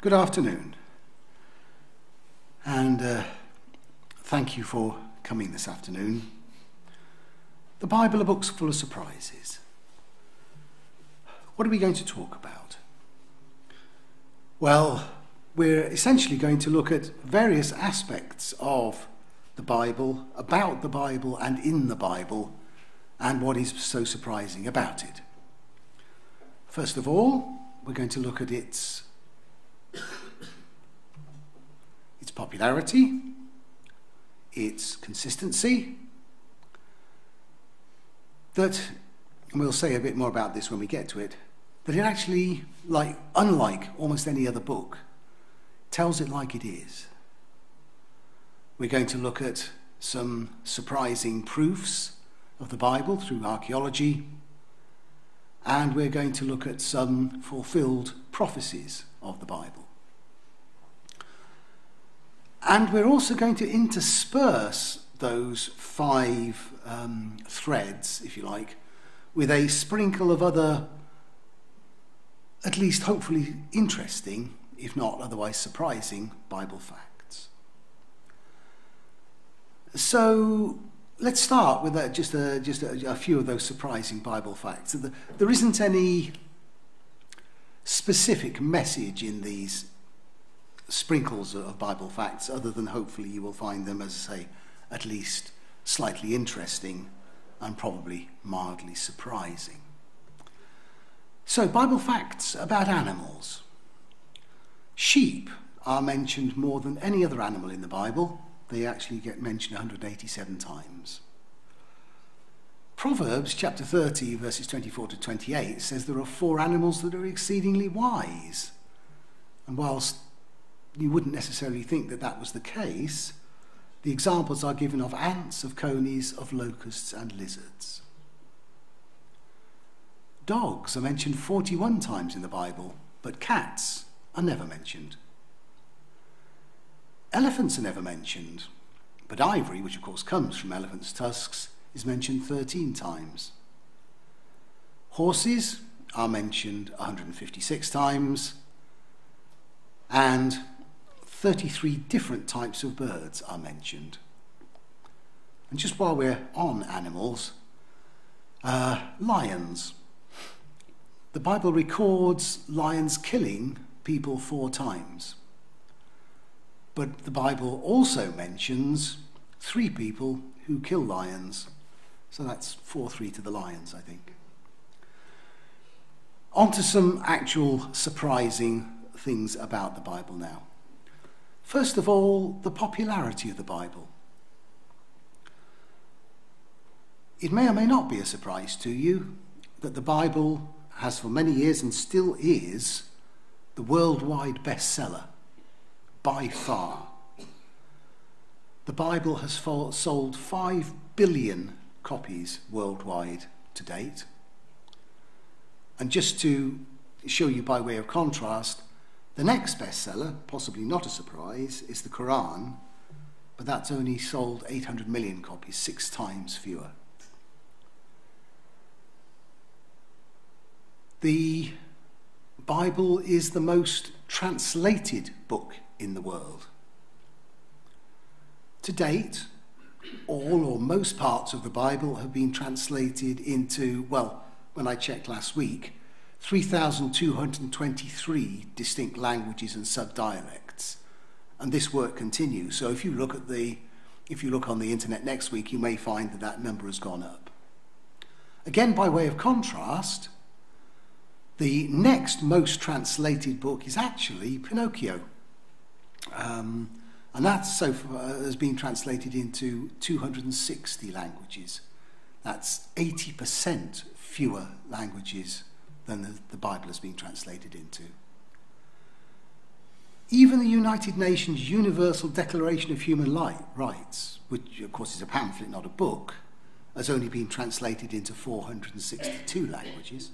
Good afternoon, and thank you for coming this afternoon. The Bible, a book's full of surprises. What are we going to talk about? Well, we're essentially going to look at various aspects of the Bible, about the Bible and in the Bible, and what is so surprising about it. First of all, we're going to look at its popularity, its consistency, and we'll say a bit more about this when we get to it, that it actually, unlike almost any other book, tells it like it is. We're going to look at some surprising proofs of the Bible through archaeology, and we're going to look at some fulfilled prophecies of the Bible. And we're also going to intersperse those five threads, if you like, with a sprinkle of other, at least hopefully interesting, if not otherwise surprising, Bible facts. So let's start with just a few of those surprising Bible facts. There isn't any specific message in these sprinkles of Bible facts, other than hopefully you will find them, as I say, at least slightly interesting and probably mildly surprising. So, Bible facts about animals. Sheep are mentioned more than any other animal in the Bible. They actually get mentioned 187 times. Proverbs chapter 30, verses 24 to 28 says there are 4 animals that are exceedingly wise. And whilst you wouldn't necessarily think that that was the case, the examples are given of ants, of conies, of locusts and lizards. Dogs are mentioned 41 times in the Bible, but cats are never mentioned. Elephants are never mentioned, but ivory, which of course comes from elephants' tusks, is mentioned 13 times. Horses are mentioned 156 times, and 33 different types of birds are mentioned. And just while we're on animals, lions. The Bible records lions killing people 4 times. But the Bible also mentions 3 people who kill lions. So that's 4-3 to the lions, I think. On to some actual surprising things about the Bible now. First of all, the popularity of the Bible. It may or may not be a surprise to you that the Bible has for many years and still is the worldwide bestseller, by far. The Bible has sold 5 billion copies worldwide to date. And just to show you by way of contrast, the next bestseller, possibly not a surprise, is the Quran, but that's only sold 800 million copies, 6 times fewer. The Bible is the most translated book in the world. To date, all or most parts of the Bible have been translated into, well, when I checked last week, 3,223 distinct languages and subdialects, and this work continues. So if you look on the internet next week, you may find that number has gone up. Again, by way of contrast, the next most translated book is actually Pinocchio, and that so far has been translated into 260 languages. That's 80% fewer languages than the Bible has been translated into. Even the United Nations Universal Declaration of Human Rights, which of course is a pamphlet, not a book, has only been translated into 462 languages.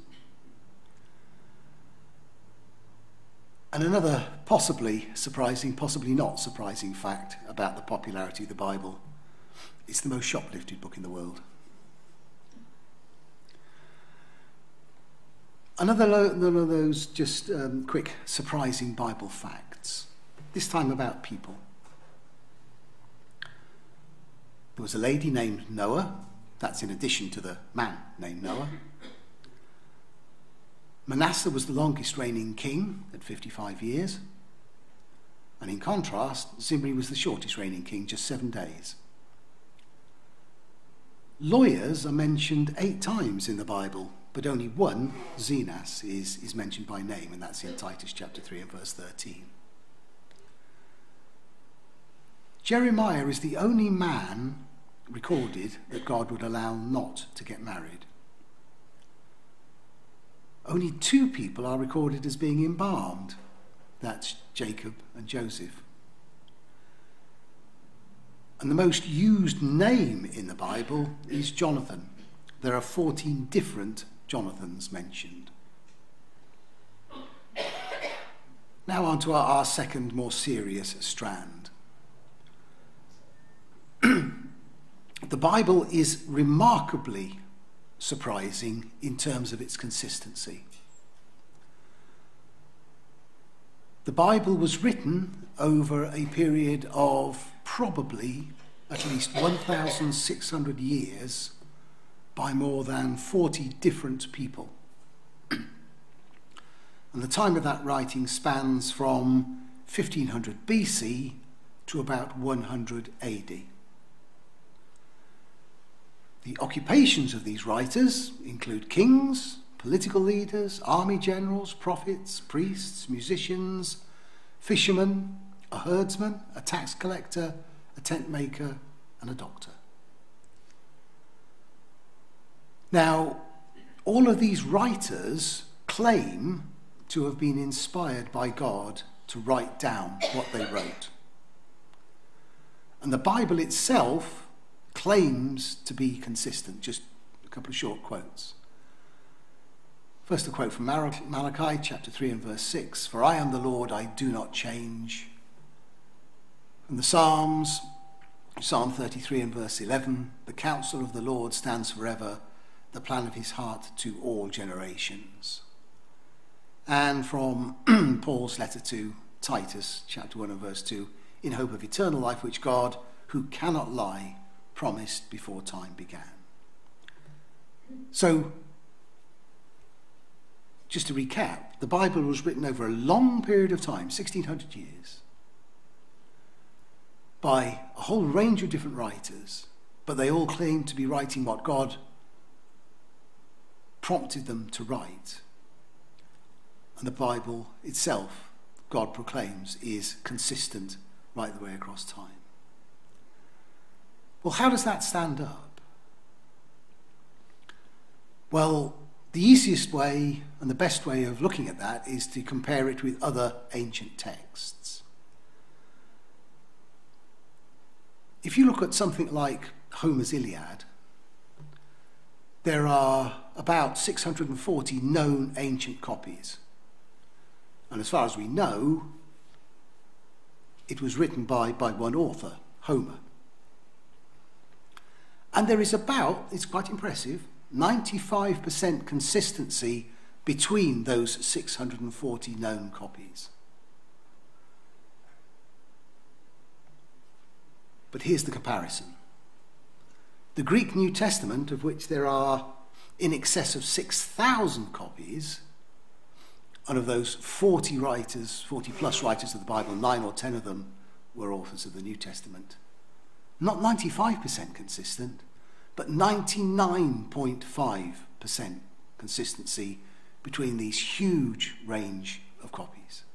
And another possibly surprising, possibly not surprising fact about the popularity of the Bible, it's the most shoplifted book in the world. Another one of those just quick, surprising Bible facts, this time about people. There was a lady named Noah, that's in addition to the man named Noah. Manasseh was the longest reigning king at 55 years. And in contrast, Zimri was the shortest reigning king, just 7 days. Lawyers are mentioned 8 times in the Bible, but only one, Zenas, is mentioned by name, and that's in Titus chapter 3 and verse 13. Jeremiah is the only man recorded that God would allow not to get married. Only 2 people are recorded as being embalmed. That's Jacob and Joseph. And the most used name in the Bible is Jonathan. There are 14 different Jonathans mentioned. Now on to our second, more serious strand. The Bible is remarkably surprising in terms of its consistency. The Bible was written over a period of probably at least 1,600 years by more than 40 different people. And the time of that writing spans from 1500 BC to about 100 AD. The occupations of these writers include kings, political leaders, army generals, prophets, priests, musicians, fishermen, a herdsman, a tax collector, a tent maker, and a doctor. Now, all of these writers claim to have been inspired by God to write down what they wrote. And the Bible itself claims to be consistent. Just a couple of short quotes. First, a quote from Malachi chapter 3 and verse 6. For I am the Lord, I do not change. From the Psalms, Psalm 33 and verse 11. The counsel of the Lord stands forever, the plan of his heart to all generations. And from Paul's letter to Titus chapter 1 and verse 2. In hope of eternal life, which God, who cannot lie, promised before time began. So, just to recap, the Bible was written over a long period of time, 1,600 years, by a whole range of different writers, but they all claim to be writing what God prompted them to write. And the Bible itself, God proclaims, is consistent right the way across time. Well, how does that stand up? Well, the easiest way and the best way of looking at that is to compare it with other ancient texts. If you look at something like Homer's Iliad, there are about 640 known ancient copies. And as far as we know, it was written by one author, Homer. And there is about, it's quite impressive, 95% consistency between those 640 known copies. But here's the comparison. The Greek New Testament, of which there are in excess of 6,000 copies, and of those 40 writers, 40 plus writers of the Bible, 9 or 10 of them were authors of the New Testament. Not 95% consistent, but 99.5% consistency between these huge range of copies.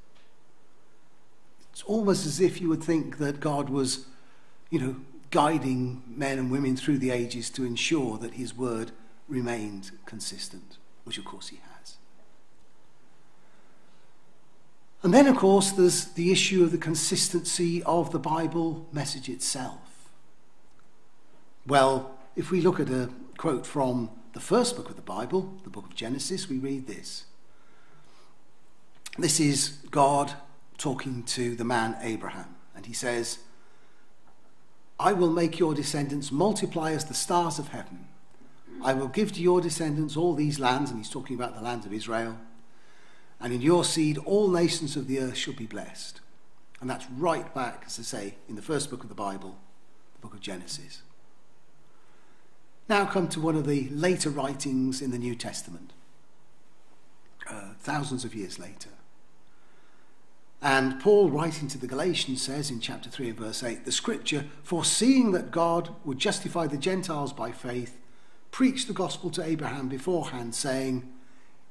It's almost as if you would think that God was, guiding men and women through the ages to ensure that his word remained consistent, which of course he has. And then, of course, there's the issue of the consistency of the Bible message itself. Well, if we look at a quote from the first book of the Bible, the book of Genesis, we read this. This is God talking to the man Abraham, and he says, I will make your descendants multiply as the stars of heaven, I will give to your descendants all these lands, and he's talking about the lands of Israel, and in your seed all nations of the earth shall be blessed. And that's right back, as I say, in the first book of the Bible, the book of Genesis. Now come to one of the later writings in the New Testament, thousands of years later. And Paul, writing to the Galatians, says in chapter 3 and verse 8, the scripture, foreseeing that God would justify the Gentiles by faith, preached the gospel to Abraham beforehand, saying,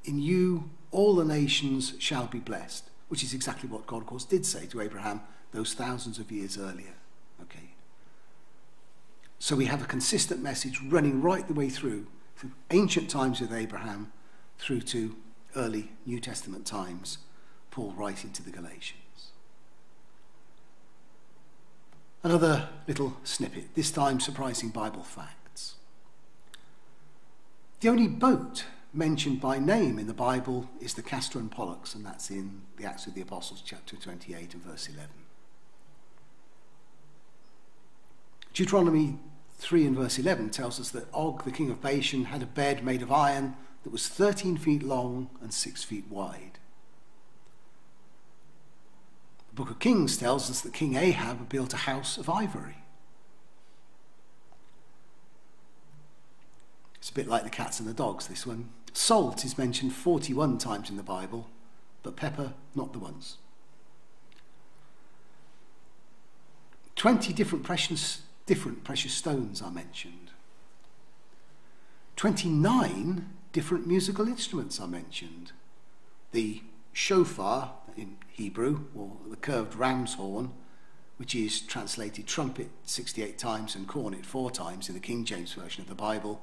in you all the nations shall be blessed, which is exactly what God, of course, did say to Abraham those thousands of years earlier. Okay. So we have a consistent message running right the way through ancient times with Abraham through to early New Testament times, Paul writing to the Galatians. Another little snippet, this time surprising Bible facts. The only boat mentioned by name in the Bible is the Castor and Pollux, and that's in the Acts of the Apostles, chapter 28 and verse 11. Deuteronomy 3 and verse 11 tells us that Og, the king of Bashan, had a bed made of iron that was 13 feet long and 6 feet wide. The book of Kings tells us that King Ahab built a house of ivory. It's a bit like the cats and the dogs, this one. Salt is mentioned 41 times in the Bible, but pepper, not the once. 20 different precious stones are mentioned. 29 different musical instruments are mentioned. The shofar in Hebrew, or the curved ram's horn, which is translated trumpet 68 times and cornet 4 times in the King James Version of the Bible,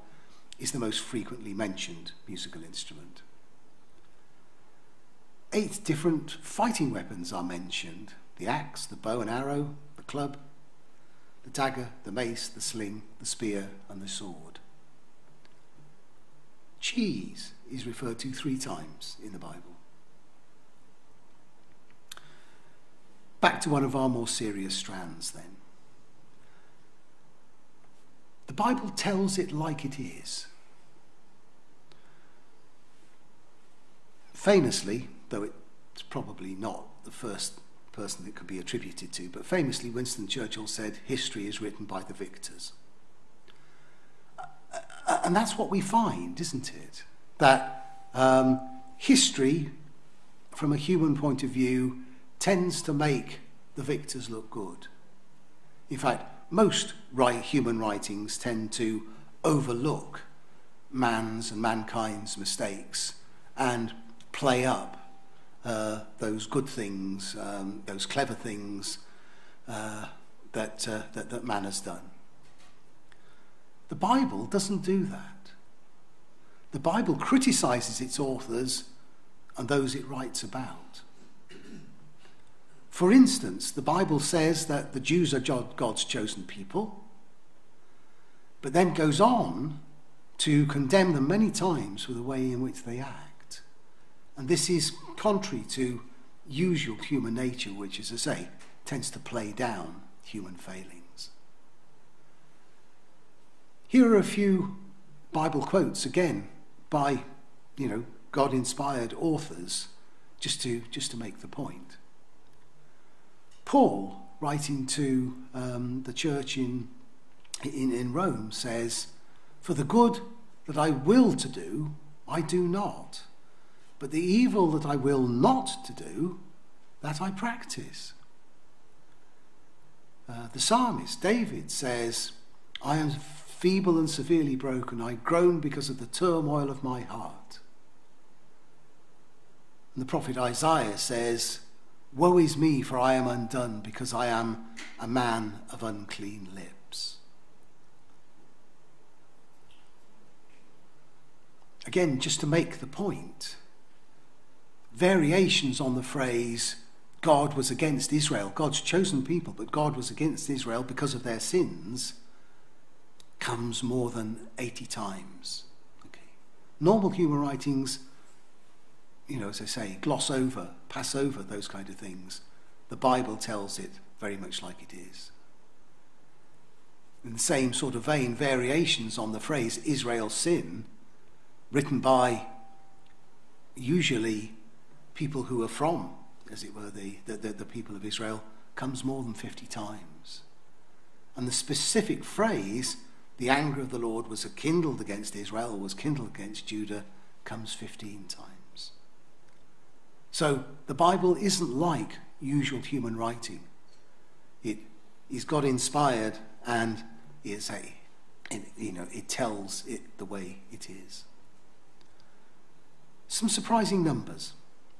is the most frequently mentioned musical instrument. 8 different fighting weapons are mentioned: the axe, the bow and arrow, the club, the dagger, the mace, the sling, the spear, and the sword. Cheese is referred to 3 times in the Bible. Back to one of our more serious strands then. The Bible tells it like it is. Famously, though it's probably not the first person that could be attributed to, but famously Winston Churchill said, history is written by the victors. And that's what we find, isn't it? That history, from a human point of view, tends to make the victors look good. In fact, most human writings tend to overlook man's and mankind's mistakes and play up those good things, those clever things that man has done. The Bible doesn't do that. The Bible criticizes its authors and those it writes about. For instance, the Bible says that the Jews are God's chosen people, but then goes on to condemn them many times for the way in which they act. And this is contrary to usual human nature, which, as I say, tends to play down human failings. Here are a few Bible quotes, again, by, God-inspired authors, just to make the point. Paul, writing to the church in Rome, says, "For the good that I will to do, I do not. But the evil that I will not to do, that I practice." The psalmist, David, says, "I am feeble and severely broken. I groan because of the turmoil of my heart." And the prophet Isaiah says, "Woe is me, for I am undone, because I am a man of unclean lips." Again, just to make the point, variations on the phrase, God was against Israel, God's chosen people, but God was against Israel because of their sins, comes more than 80 times. Okay. Normal human writings, as I say, gloss over, pass over those kind of things. The Bible tells it very much like it is. In the same sort of vein, variations on the phrase Israel's sin, written by usually people who are from, as it were, the people of Israel, comes more than 50 times. And the specific phrase, the anger of the Lord was kindled against Israel, was kindled against Judah, comes 15 times. So the Bible isn't like usual human writing. It is God inspired and it tells it the way it is. Some surprising numbers,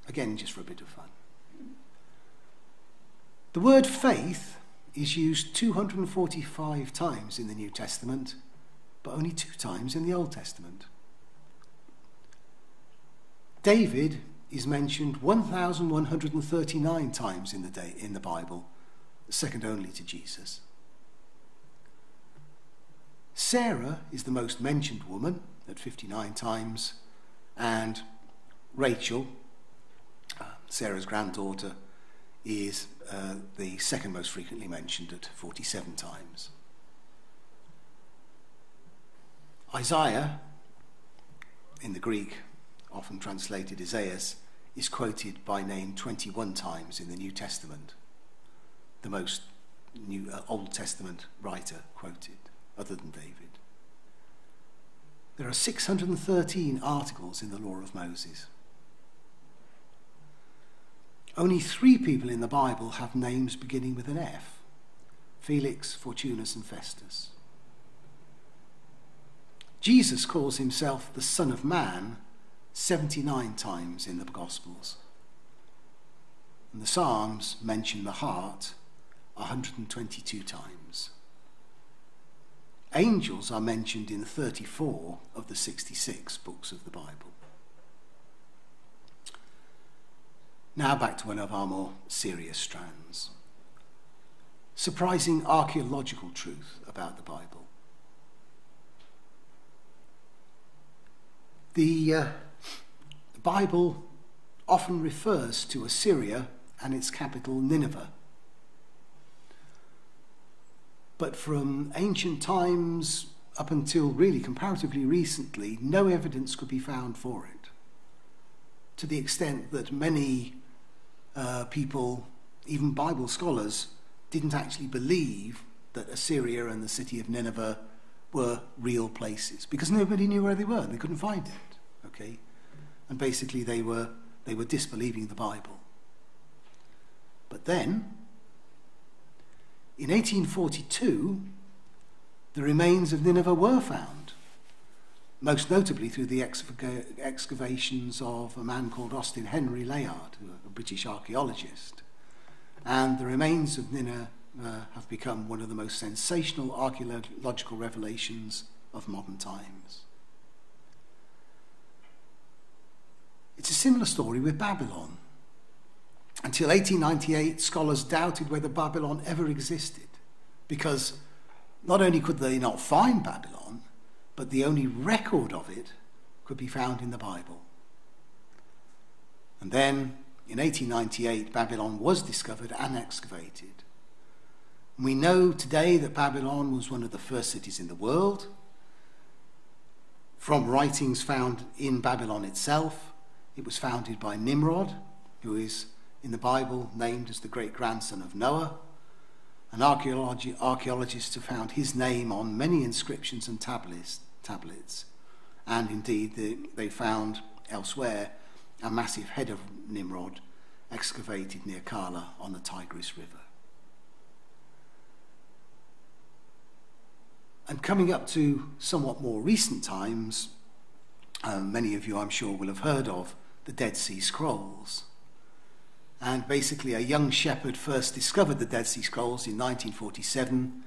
again just for a bit of fun. The word faith is used 245 times in the New Testament, but only 2 times in the Old Testament. David is mentioned 1,139 times in the Bible, second only to Jesus. Sarah is the most mentioned woman at 59 times, and Rachel, Sarah's granddaughter, is the second most frequently mentioned at 47 times. Isaiah, in the Greek, often translated Isaias, is quoted by name 21 times in the New Testament, the most Old Testament writer quoted, other than David. There are 613 articles in the Law of Moses. Only 3 people in the Bible have names beginning with an F: Felix, Fortunus, and Festus. Jesus calls himself the Son of Man 79 times in the Gospels. And the Psalms mention the heart 122 times. Angels are mentioned in 34 of the 66 books of the Bible. Now back to one of our more serious strands. Surprising archaeological truth about the Bible. The Bible often refers to Assyria and its capital Nineveh. But from ancient times up until really comparatively recently, no evidence could be found for it. To the extent that many people, even Bible scholars, didn't actually believe that Assyria and the city of Nineveh were real places, because nobody knew where they were and they couldn't find it. Okay, and basically they were disbelieving the Bible. But then, in 1842, the remains of Nineveh were found, most notably through the excavations of a man called Austin Henry Layard, a British archaeologist. And the remains of Nineveh have become one of the most sensational archaeological revelations of modern times. It's a similar story with Babylon. Until 1898, scholars doubted whether Babylon ever existed, because not only could they not find Babylon, but the only record of it could be found in the Bible. And then, in 1898, Babylon was discovered and excavated. And we know today that Babylon was one of the first cities in the world. From writings found in Babylon itself, it was founded by Nimrod, who is in the Bible named as the great-grandson of Noah. And archaeologists have found his name on many inscriptions and tablets. And indeed, they found elsewhere a massive head of Nimrod excavated near Kala on the Tigris River. And coming up to somewhat more recent times, many of you, I'm sure, will have heard of the Dead Sea Scrolls. And basically, a young shepherd first discovered the Dead Sea Scrolls in 1947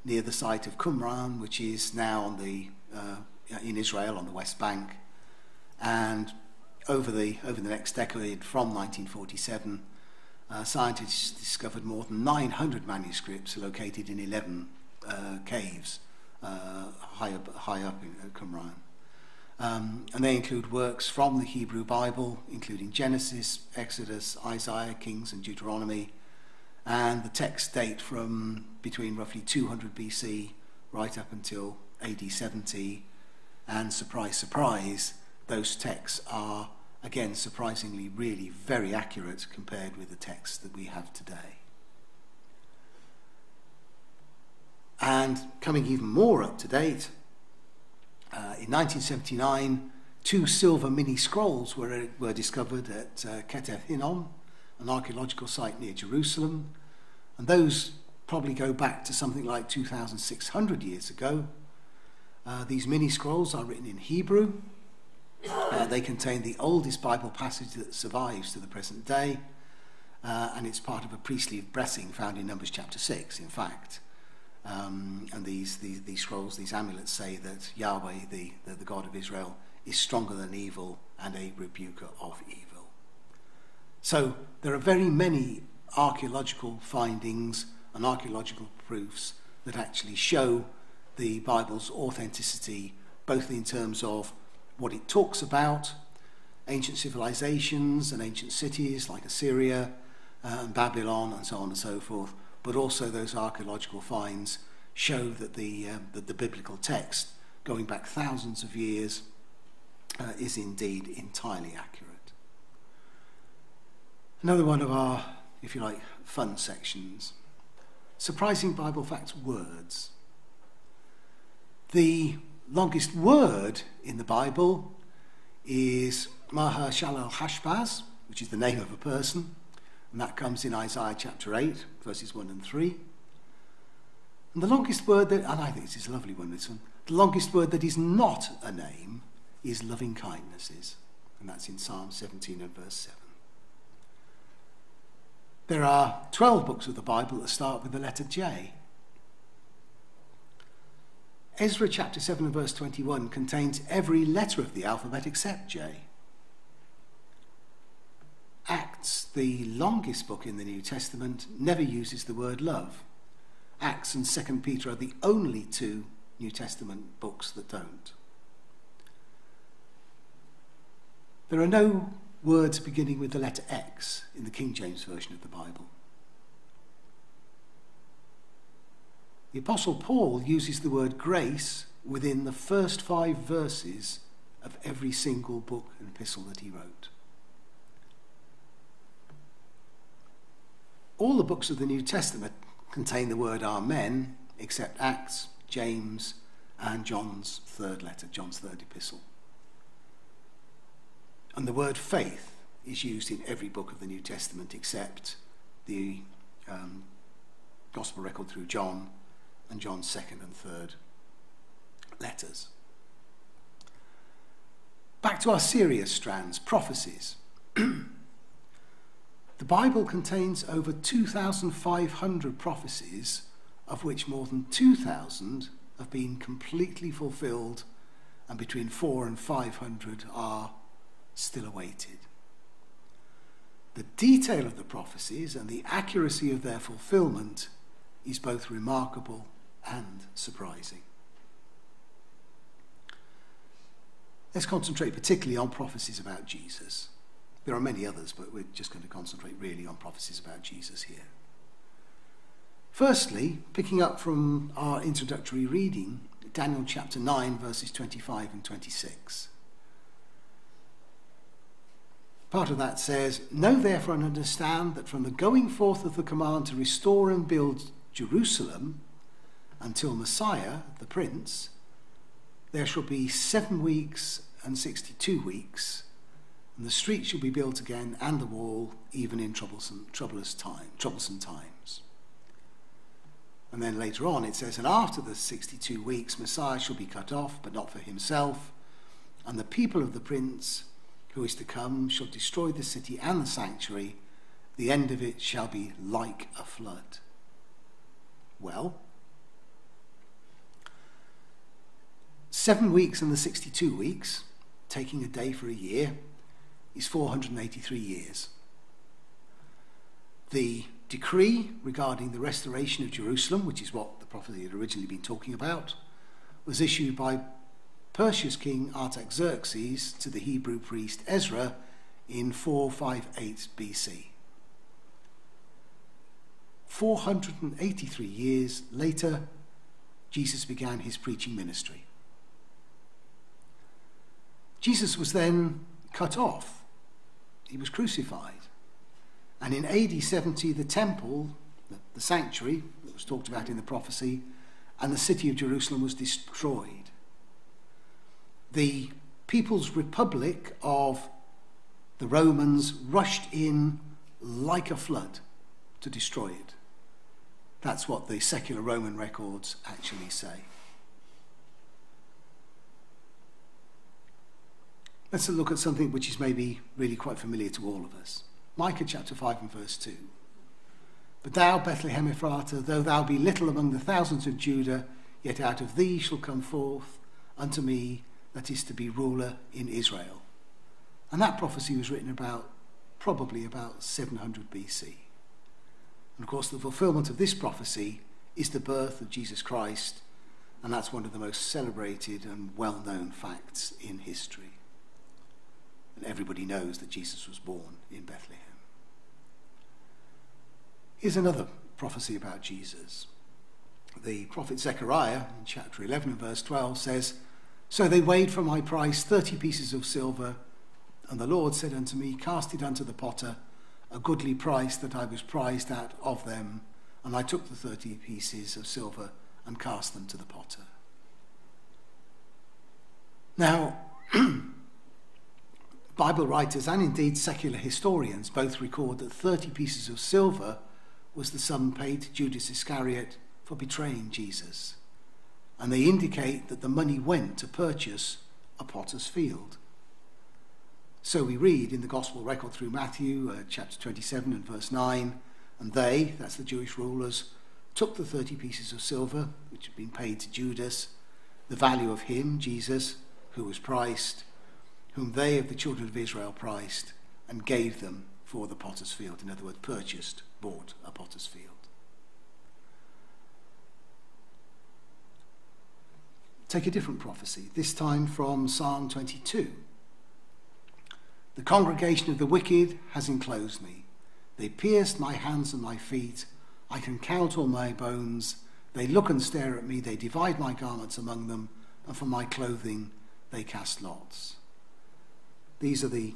near the site of Qumran, which is now in Israel on the West Bank. And over the next decade, from 1947, scientists discovered more than 900 manuscripts located in 11 caves high up in Qumran. And they include works from the Hebrew Bible, including Genesis, Exodus, Isaiah, Kings, and Deuteronomy. And the texts date from between roughly 200 BC right up until AD 70, and surprise, surprise, those texts are, again, surprisingly really very accurate compared with the texts that we have today. And coming even more up to date, in 1979, 2 silver mini scrolls were discovered at Christadelphian, an archaeological site near Jerusalem, and those probably go back to something like 2,600 years ago. These mini scrolls are written in Hebrew. They contain the oldest Bible passage that survives to the present day, and it's part of a priestly blessing found in Numbers chapter 6, in fact. And these scrolls, these amulets, say that Yahweh, the God of Israel, is stronger than evil and a rebuker of evil. So there are very many archaeological findings and archaeological proofs that actually show the Bible's authenticity, both in terms of what it talks about, ancient civilizations and ancient cities like Assyria and Babylon and so on and so forth, but also those archaeological finds show that the biblical text, going back thousands of years, is indeed entirely accurate. Another one of our, if you like, fun sections. Surprising Bible facts, words. The longest word in the Bible is Maher-shalal-hashbaz, which is the name of a person, and that comes in Isaiah chapter 8, verses 1 and 3. And the longest word that, and I think this is a lovely one, this one, the longest word that is not a name is loving kindnesses, and that's in Psalm 17 and verse 7. There are 12 books of the Bible that start with the letter J. Ezra chapter 7 and verse 21 contains every letter of the alphabet except J. Acts, the longest book in the New Testament, never uses the word love. Acts and 2 Peter are the only 2 New Testament books that don't. There are no words beginning with the letter X in the King James Version of the Bible. The Apostle Paul uses the word grace within the first 5 verses of every single book and epistle that he wrote. All the books of the New Testament contain the word Amen, except Acts, James, and John's 3rd letter, John's 3rd epistle. And the word faith is used in every book of the New Testament except the Gospel record through John and John's 2nd and 3rd letters. Back to our serious strands, prophecies. The Bible contains over 2,500 prophecies, of which more than 2,000 have been completely fulfilled, and between 400 and 500 are still awaited. The detail of the prophecies and the accuracy of their fulfillment is both remarkable and surprising. Let's concentrate particularly on prophecies about Jesus. There are many others, but we're just going to concentrate really on prophecies about Jesus here. Firstly, picking up from our introductory reading, Daniel chapter 9, verses 25 and 26. Part of that says, "Know therefore and understand that from the going forth of the command to restore and build Jerusalem until Messiah, the Prince, there shall be 7 weeks and 62 weeks, and the street shall be built again, and the wall, even in troublesome times." And then later on it says, "And after the 62 weeks, Messiah shall be cut off, but not for himself, and the people of the Prince who is to come shall destroy the city and the sanctuary. The end of it shall be like a flood." Well, 7 weeks and the 62 weeks, taking a day for a year, is 483 years. The decree regarding the restoration of Jerusalem, which is what the prophecy had originally been talking about, was issued by Persia's king Artaxerxes to the Hebrew priest Ezra in 458 BC. 483 years later, Jesus began his preaching ministry. Jesus was then cut off. He was crucified. And in AD 70, the temple, the sanctuary that was talked about in the prophecy, and the city of Jerusalem was destroyed. The People's Republic of the Romans rushed in like a flood to destroy it. That's what the secular Roman records actually say. Let's look at something which is maybe really quite familiar to all of us. Micah chapter 5 and verse 2. But thou, Bethlehem Ephratah, though thou be little among the thousands of Judah, yet out of thee shall come forth unto me that is to be ruler in Israel. And that prophecy was written probably about 700 BC. And of course the fulfillment of this prophecy is the birth of Jesus Christ, and that's one of the most celebrated and well-known facts in history. And everybody knows that Jesus was born in Bethlehem. Here's another prophecy about Jesus. The prophet Zechariah in chapter 11 and verse 12 says, So they weighed for my price 30 pieces of silver, and the Lord said unto me, Cast it unto the potter, a goodly price that I was prized at of them. And I took the 30 pieces of silver and cast them to the potter. Now, Bible writers and indeed secular historians both record that 30 pieces of silver was the sum paid to Judas Iscariot for betraying Jesus. And they indicate that the money went to purchase a potter's field. So we read in the Gospel record through Matthew, chapter 27 and verse 9, and they, that's the Jewish rulers, took the 30 pieces of silver, which had been paid to Judas, the value of him, Jesus, who was priced, whom they of the children of Israel priced, and gave them for the potter's field. In other words, bought a potter's field. Take a different prophecy, this time from Psalm 22. The congregation of the wicked has enclosed me. They pierced my hands and my feet. I can count all my bones. They look and stare at me. They divide my garments among them, and for my clothing they cast lots. These are the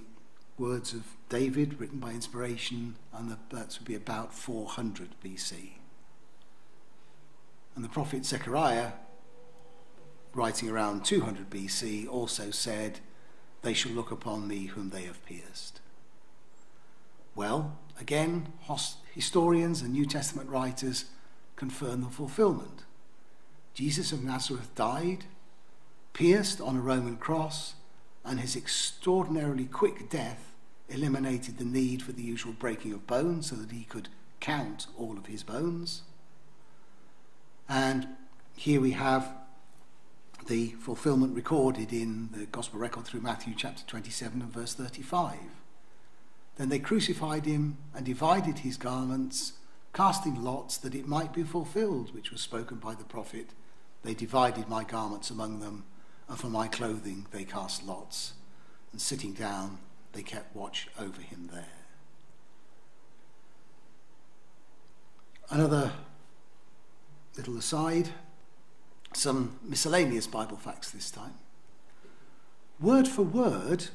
words of David, written by inspiration, and that would be about 400 BC. And the prophet Zechariah, writing around 200 BC, also said, They shall look upon me whom they have pierced. Well, again, historians and New Testament writers confirm the fulfillment. Jesus of Nazareth died, pierced on a Roman cross, and his extraordinarily quick death eliminated the need for the usual breaking of bones so that he could count all of his bones. And here we have the fulfillment recorded in the Gospel record through Matthew chapter 27 and verse 35. Then they crucified him and divided his garments, casting lots that it might be fulfilled, which was spoken by the prophet. They divided my garments among them, and for my clothing they cast lots. And sitting down, they kept watch over him there. Another little aside, some miscellaneous Bible facts this time. Word for word,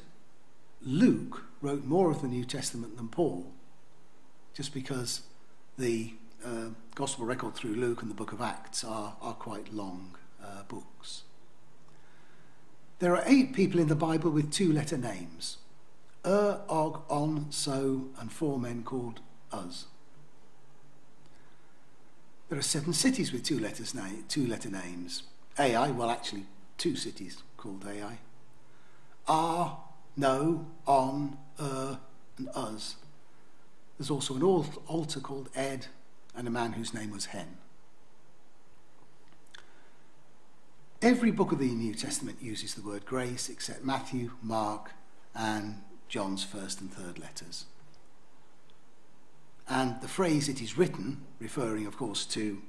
Luke wrote more of the New Testament than Paul, just because the Gospel record through Luke and the book of Acts are quite long books. There are 8 people in the Bible with 2-letter names. Og, On, So, and 4 men called Uz. There are 7 cities with 2-letter names. Ai, well actually 2 cities called Ai. Ar, No, On, and Uz. There's also an altar called Ed, and a man whose name was Hen. Every book of the New Testament uses the word grace except Matthew, Mark, and John's first and third letters. And the phrase "it is written," referring of course to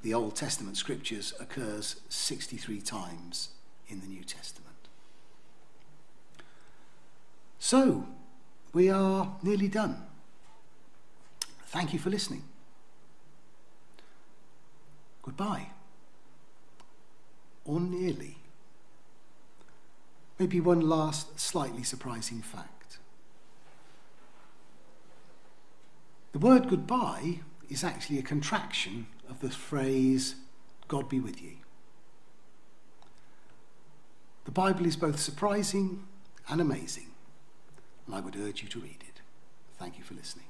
the Old Testament scriptures, occurs 63 times in the New Testament. So, we are nearly done. Thank you for listening. Goodbye. or nearly. Maybe one last slightly surprising fact. The word goodbye is actually a contraction of the phrase, God be with ye. The Bible is both surprising and amazing, and I would urge you to read it. Thank you for listening.